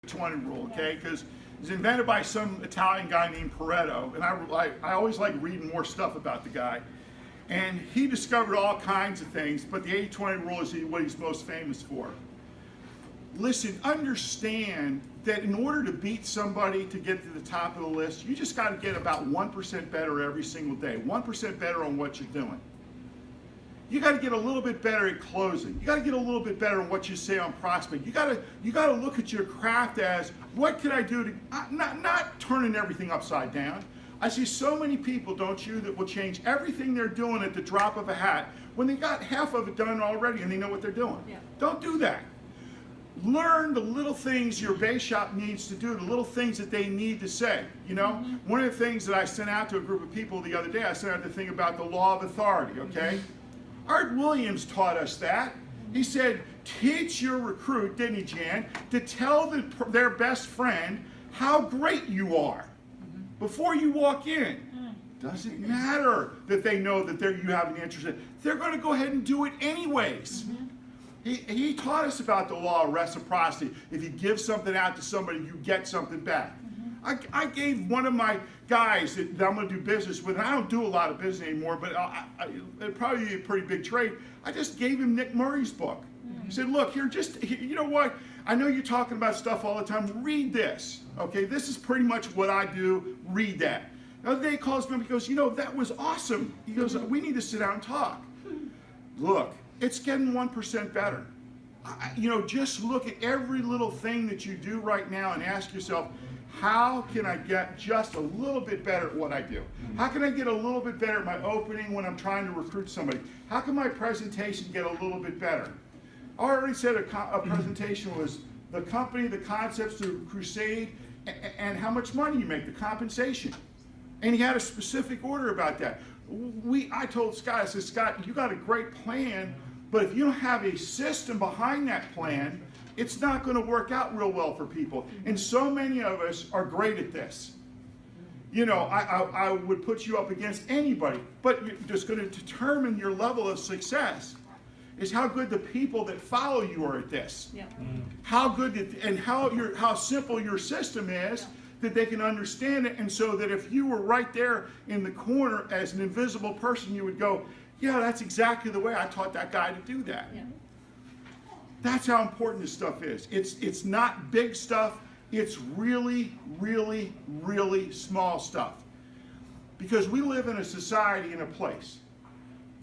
20 rule, okay? Because it was invented by some Italian guy named Pareto, and I always like reading more stuff about the guy. And he discovered all kinds of things, but the 80-20 rule is what he's most famous for. Listen, understand that in order to beat somebody to get to the top of the list, you just got to get about 1% better every single day, 1% better on what you're doing. You got to get a little bit better at closing. You got to get a little bit better on what you say on prospect. You got to look at your craft as, what can I do to, not turning everything upside down. I see so many people, don't you, that will change everything they're doing at the drop of a hat when they got half of it done already and they know what they're doing. Yeah. Don't do that. Learn the little things your base shop needs to do, the little things that they need to say. You know, one of the things that I sent out to a group of people the other day, I sent out the thing about the law of authority, okay? Art Williams taught us that. He said, teach your recruit, didn't he, Jan, to tell their best friend how great you are before you walk in. Doesn't matter that they know that you have an interest in. They're going to go ahead and do it anyways. He taught us about the law of reciprocity. If you give something out to somebody, you get something back. I gave one of my guys that I'm going to do business with, and I don't do a lot of business anymore, but it'd probably be a pretty big trade. I just gave him Nick Murray's book. I said, look, you know what? I know you're talking about stuff all the time. Read this, okay? This is pretty much what I do. Read that. The other day he calls me up, he goes, you know, that was awesome. He goes, we need to sit down and talk. Look, it's getting 1% better. You know, just look at every little thing that you do right now and ask yourself, how can I get just a little bit better at what I do? How can I get a little bit better at my opening when I'm trying to recruit somebody? How can my presentation get a little bit better? I already said a presentation was the company, the concepts, the crusade, and how much money you make, the compensation. And he had a specific order about that. I told Scott, I said, Scott, you got a great plan, but if you don't have a system behind that plan, it's not going to work out real well for people. And so many of us are great at this. You know, I would put you up against anybody, but you're just going to determine your level of success is how good the people that follow you are at this. Yeah. How good and how simple your system is that they can understand it, and so that if you were right there in the corner as an invisible person, you would go, yeah, that's exactly the way I taught that guy to do that. Yeah. That's how important this stuff is. It's not big stuff. It's really, really, really small stuff. Because we live in a society, in a place,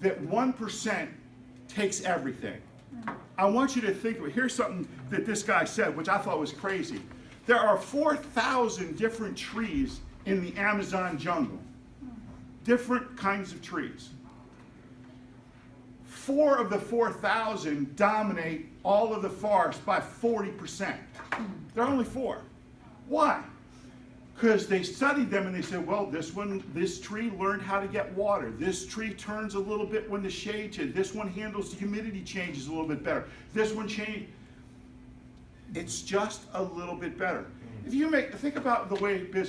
that 1% takes everything. I want you to think of it. Here's something that this guy said, which I thought was crazy. There are 4,000 different trees in the Amazon jungle. Different kinds of trees. 4 of the 4,000 dominate all of the forest by 40%. There are only 4. Why? Because they studied them and they said, well, this tree learned how to get water. This tree turns a little bit when the shade changes. This one handles the humidity changes a little bit better. This one changes. It's just a little bit better. If you think about the way business